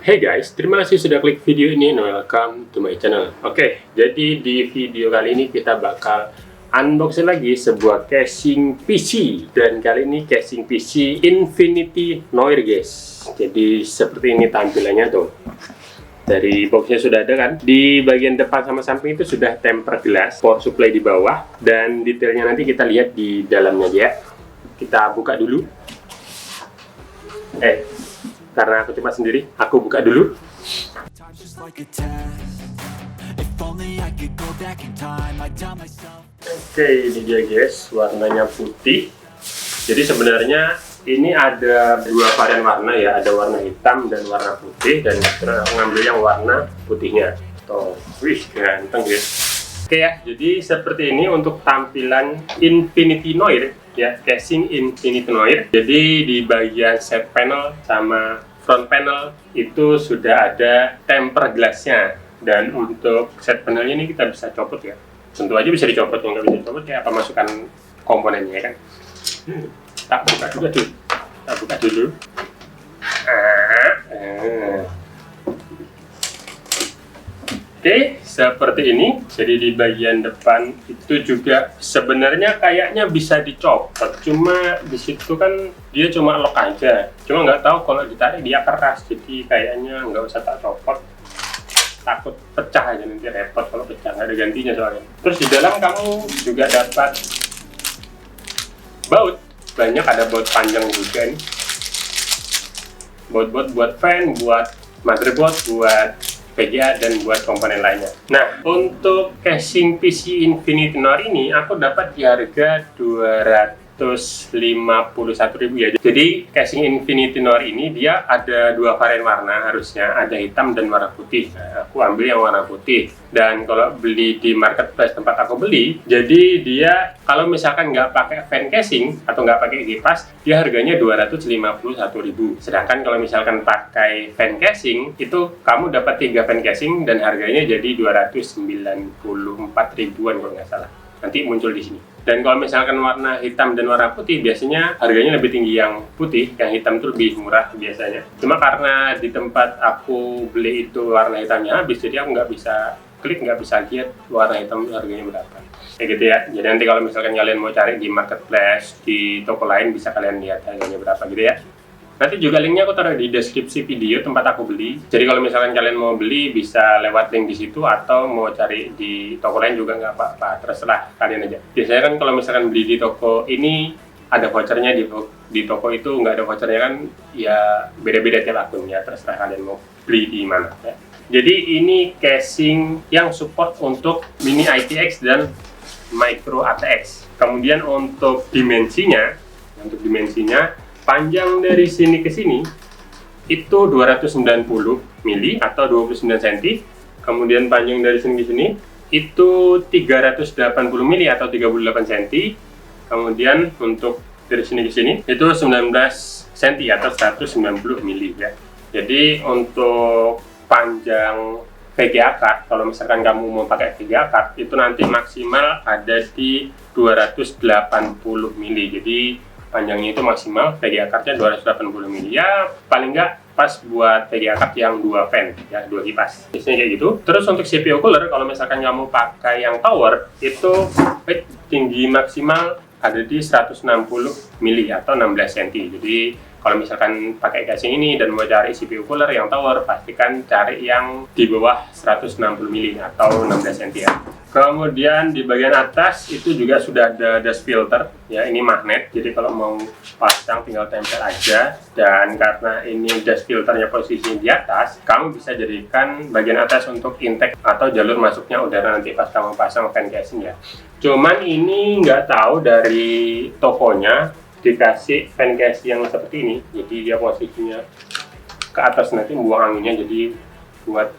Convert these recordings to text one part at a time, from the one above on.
Hey guys, terima kasih sudah klik video ini and welcome to my channel. Oke, jadi di video kali ini kita bakal unboxing lagi sebuah casing PC. Dan kali ini casing PC Infinity Noir guys. Jadi seperti ini tampilannya tuh. Dari boxnya sudah ada kan. Di bagian depan sama samping itu sudah tempered glass, power supply di bawah. Dan detailnya nanti kita lihat di dalamnya ya. Kita buka dulu. Karena aku cepat sendiri, aku buka dulu. Oke, ini dia guys, warnanya putih. Jadi sebenarnya ini ada dua varian warna ya, ada warna hitam dan warna putih. Dan kita ngambil yang warna putihnya. Tuh, wih ganteng guys. Oke ya, jadi seperti ini untuk tampilan Infinity Noir ya, casing Infinity Noir. Jadi di bagian side panel sama front panel itu sudah ada tempered glassnya. Dan untuk side panelnya ini kita bisa copot ya. Tentu aja bisa dicopot, nggak bisa dicopot ya apa masukkan komponennya kan. Tak buka juga dulu. Tak buka dulu. Oke, seperti ini. Jadi di bagian depan itu juga sebenarnya kayaknya bisa dicopot. Cuma di situ kan dia cuma lock aja. Cuma nggak tahu kalau ditarik dia keras. Jadi kayaknya nggak usah tak copot. Takut pecah aja nanti, repot kalau pecah, nggak ada gantinya soalnya. Terus di dalam kamu juga dapat baut. Banyak, ada baut panjang juga nih. Baut-baut buat fan, buat motherboard, buat VGA, dan buat komponen lainnya. Nah, untuk casing PC Infinity Noir ini aku dapat di harga 251.000 ya. Jadi casing Infinity Noir ini dia ada dua varian warna harusnya, ada hitam dan warna putih. Nah, aku ambil yang warna putih. Dan kalau beli di marketplace tempat aku beli, jadi dia kalau misalkan nggak pakai fan casing atau nggak pakai kipas, dia harganya 251.000. Sedangkan kalau misalkan pakai fan casing, itu kamu dapat 3 fan casing dan harganya jadi 294 ribuan kalau nggak salah. Nanti muncul di sini. Dan kalau misalkan warna hitam dan warna putih, biasanya harganya lebih tinggi yang putih, yang hitam itu lebih murah biasanya. Cuma karena di tempat aku beli itu warna hitamnya habis, jadi aku nggak bisa klik, nggak bisa lihat warna hitam harganya berapa. Kayak gitu ya. Jadi nanti kalau misalkan kalian mau cari di marketplace, di toko lain, bisa kalian lihat harganya berapa gitu ya. Nanti juga linknya aku taruh di deskripsi video tempat aku beli. Jadi kalau misalkan kalian mau beli bisa lewat link di situ, atau mau cari di toko lain juga nggak apa-apa, terserah kalian aja. Biasanya kan kalau misalkan beli di toko ini ada vouchernya, di toko itu nggak ada vouchernya kan, ya beda-beda tiap akun ya, terserah kalian mau beli di mana ya. Jadi ini casing yang support untuk mini ITX dan micro ATX. Kemudian untuk dimensinya panjang dari sini ke sini itu 290 mili atau 29 cm. Kemudian panjang dari sini ke sini itu 380 mili atau 38 cm. Kemudian untuk dari sini ke sini itu 19 cm atau 190 mili ya. Jadi untuk panjang VGA card, kalau misalkan kamu mau pakai VGA card, itu nanti maksimal ada di 280 mili. Jadi panjangnya itu maksimal VGA cardnya 280 mili. Ya paling nggak pas buat VGA card yang 2 fan ya, 2 kipas. Biasanya kayak gitu. Terus untuk CPU cooler, kalau misalkan kamu pakai yang tower, itu tinggi maksimal ada di 160 mili atau 16 cm. Jadi kalau misalkan pakai casing ini dan mau cari CPU cooler yang tower, pastikan cari yang di bawah 160 mili atau 16 cm ya. Kemudian di bagian atas itu juga sudah ada dust filter ya, ini magnet. Jadi kalau mau pasang tinggal tempel aja. Dan karena ini dust filternya posisinya di atas, kamu bisa jadikan bagian atas untuk intake atau jalur masuknya udara nanti pas kamu pasang fan casing ya. Cuman ini nggak tahu dari tokonya dikasih fan casing yang seperti ini, jadi dia posisinya ke atas, nanti buang anginnya jadi buat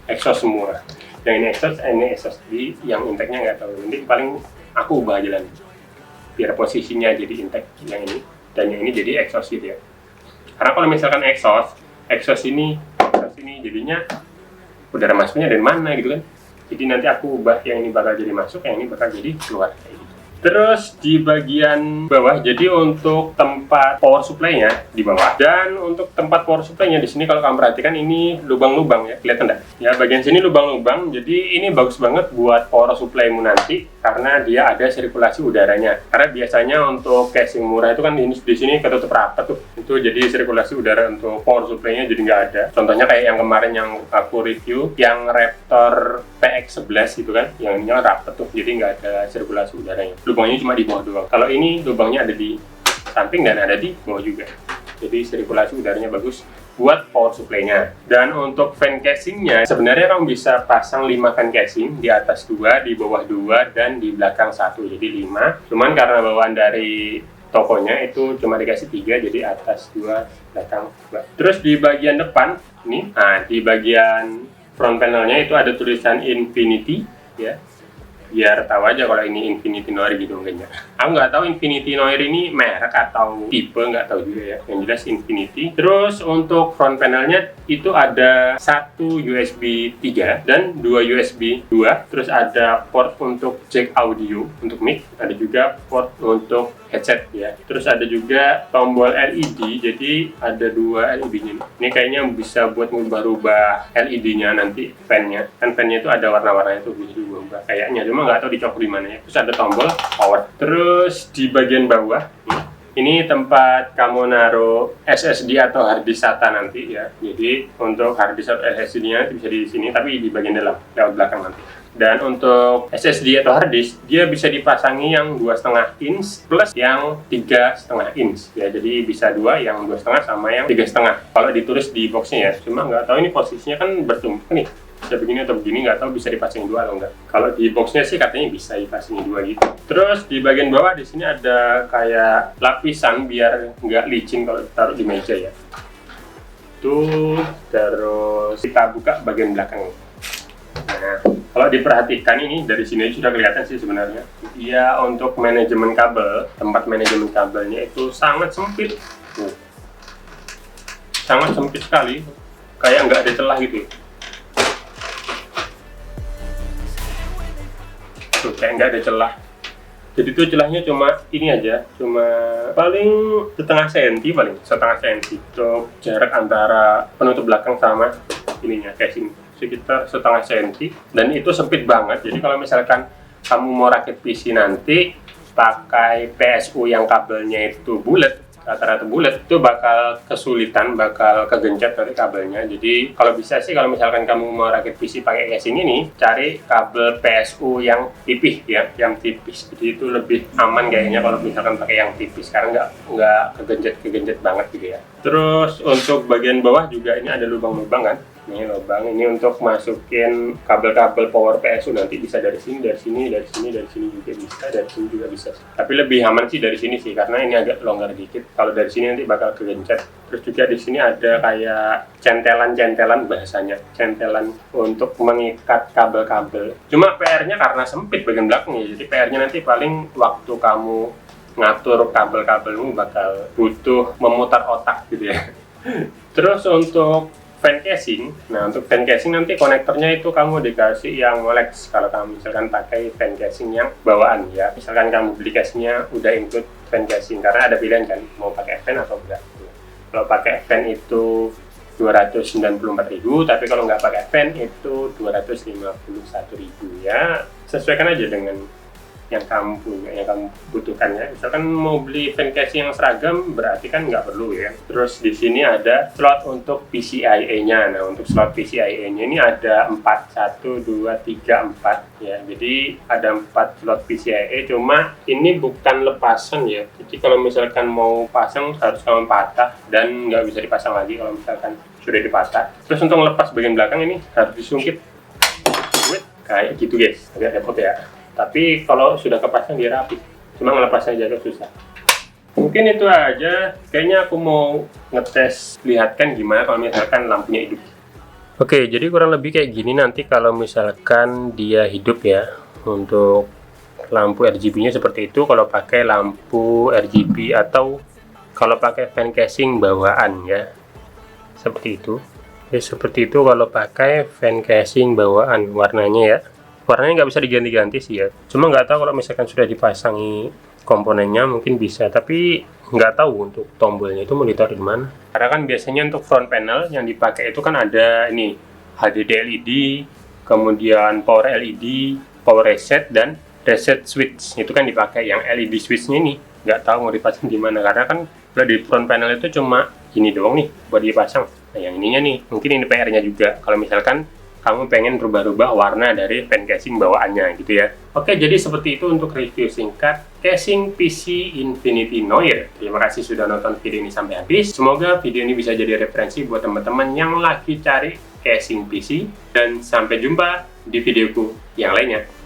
exhaust semua. Yang ini exhaust, di yang intake-nya nggak tahu, nanti paling aku ubah aja nanti biar posisinya jadi intake yang ini, dan yang ini jadi exhaust gitu ya. Karena kalau misalkan exhaust ini jadinya udara masuknya dari mana gitu kan. Jadi nanti aku ubah yang ini bakal jadi masuk, yang ini bakal jadi keluar kayak gitu. Terus di bagian bawah, jadi untuk tempat power supply-nya di bawah, dan untuk tempat power supply-nya di sini kalau kamu perhatikan ini lubang-lubang ya, kelihatan enggak? Ya, bagian sini lubang-lubang. Jadi ini bagus banget buat power supply-mu nanti karena dia ada sirkulasi udaranya. Karena biasanya untuk casing murah itu kan di sini ketutup rapat tuh. Itu jadi sirkulasi udara untuk power supply-nya jadi nggak ada. Contohnya kayak yang kemarin yang aku review, yang Raptor PX11 gitu kan, yang ini rapat tuh, jadi nggak ada sirkulasi udaranya. Lubangnya cuma di bawah doang. Kalau ini lubangnya ada di samping dan ada di bawah juga. Jadi sirkulasi udaranya bagus buat power supply-nya. Dan untuk fan casing-nya, sebenarnya kamu bisa pasang 5 fan casing, di atas 2, di bawah 2, dan di belakang 1, jadi 5. Cuman karena bawaan dari tokonya itu cuma dikasih 3, jadi atas 2, belakang 2. Terus di bagian depan, ini, di bagian front panelnya itu ada tulisan Infinity, ya. Biar tahu aja kalau ini Infinity Noir gitu mungkin ya. Aku nggak tahu Infinity Noir ini merek atau tipe, nggak tahu juga ya. Yang jelas Infinity. Terus untuk front panelnya itu ada satu USB 3 dan 2 USB 2. Terus ada port untuk jack audio untuk mic. Ada juga port untuk headset ya. Terus ada juga tombol LED. Jadi ada 2 LED-nya. Ini kayaknya bisa buat ngubah-ubah LED-nya nanti fan-nya. Kan fan-nya itu ada warna-warnanya tuh bisa diubah kayaknya. Cuma nggak tahu dicopot di mana ya. Terus ada tombol power. Terus di bagian bawah ini tempat kamu naruh SSD atau hard disk SATA nanti ya. Jadi untuk hard disk atau SSD-nya bisa di sini, tapi di bagian dalam lewat belakang nanti. Dan untuk SSD atau hard disk dia bisa dipasangi yang 2,5 inch plus yang 3,5 inch ya. Jadi bisa 2, yang 2,5 sama yang 3,5. Kalau ditulis di boxnya ya. Cuma nggak tahu ini posisinya kan bertumpuk nih. Bisa begini atau begini, nggak tahu bisa dipasang 2 atau enggak. Kalau di boxnya sih katanya bisa dipasang 2 gitu. Terus di bagian bawah di sini ada kayak lapisan biar nggak licin kalau ditaruh di meja ya. Tuh, terus kita buka bagian belakang. Nah, kalau diperhatikan ini dari sini sudah kelihatan sih sebenarnya. Dia untuk manajemen kabel, tempat manajemen kabelnya itu sangat sempit. Sangat sempit sekali, kayak nggak ada celah gitu. Tuh, kayak nggak ada celah. Jadi tuh celahnya cuma ini aja, cuma paling setengah senti untuk jarak antara penutup belakang sama ininya casing, sekitar setengah senti, dan itu sempit banget. Jadi kalau misalkan kamu mau rakit PC nanti pakai PSU yang kabelnya itu bulat, rata-rata bulat, itu bakal kesulitan, bakal kegencet dari kabelnya. Jadi kalau bisa sih, kalau misalkan kamu mau rakit PC pakai casing ini, cari kabel PSU yang tipis ya, yang tipis. Jadi itu lebih aman kayaknya kalau misalkan pakai yang tipis, karena nggak kegencet banget gitu ya. Terus untuk bagian bawah juga ini ada lubang-lubang kan. Ini lubang, ini untuk masukin kabel-kabel power PSU, nanti bisa dari sini juga bisa, dari sini juga bisa. Tapi lebih aman sih dari sini sih, karena ini agak longgar dikit. Kalau dari sini nanti bakal kegencet. Terus juga di sini ada kayak centelan bahasanya, centelan untuk mengikat kabel-kabel. Cuma PR-nya karena sempit bagian belakangnya, jadi PR-nya nanti paling waktu kamu ngatur kabel-kabelmu bakal butuh memutar otak gitu ya. Terus untuk fan casing, nah untuk fan casing nanti konektornya itu kamu dikasih yang Molex kalau kamu misalkan pakai fan casing yang bawaan ya. Misalkan kamu beli casingnya udah include fan casing, karena ada pilihan kan mau pakai fan atau enggak. Kalau pakai fan itu 294.000, tapi kalau nggak pakai fan itu 251.000 ya. Sesuaikan aja dengan yang kamu punya, yang kamu butuhkan ya. Misalkan mau beli fan casing yang seragam, berarti kan nggak perlu ya. Terus di sini ada slot untuk PCIe-nya. Nah, untuk slot PCIe-nya ini ada 4, 1, 2, 3, 4 ya. Jadi ada 4 slot PCIe, cuma ini bukan lepasan ya. Jadi kalau misalkan mau pasang harus kamu patah dan nggak bisa dipasang lagi kalau misalkan sudah dipatah. Terus untuk lepas bagian belakang ini harus disungkit kayak gitu guys, agak repot ya. Tapi kalau sudah kepasang dia rapi, cuma ngelepasnya agak susah. Mungkin itu aja, kayaknya aku mau ngetes lihatkan gimana kalau misalkan lampunya hidup. Oke, jadi kurang lebih kayak gini nanti kalau misalkan dia hidup ya. Untuk lampu RGB-nya seperti itu kalau pakai lampu RGB, atau kalau pakai fan casing bawaan ya, seperti itu. Ya seperti itu kalau pakai fan casing bawaan warnanya ya. Warnanya nggak bisa diganti-ganti sih ya. Cuma nggak tahu kalau misalkan sudah dipasangi komponennya mungkin bisa, tapi nggak tahu untuk tombolnya itu mau ditaruh di mana. Karena kan biasanya untuk front panel yang dipakai itu kan ada ini HDD LED, kemudian power LED, power reset, dan reset switch. Itu kan dipakai yang LED switchnya ini. Nggak tahu mau dipasang di mana, karena kan udah di front panel itu cuma ini doang nih buat dipasang. Nah yang ininya nih, mungkin ini PR-nya juga. Kalau misalkan kamu pengen rubah-rubah warna dari fan casing bawaannya gitu ya. Oke, jadi seperti itu untuk review singkat casing PC Infinity Noir. Terima kasih sudah nonton video ini sampai habis. Semoga video ini bisa jadi referensi buat teman-teman yang lagi cari casing PC. Dan sampai jumpa di videoku yang lainnya.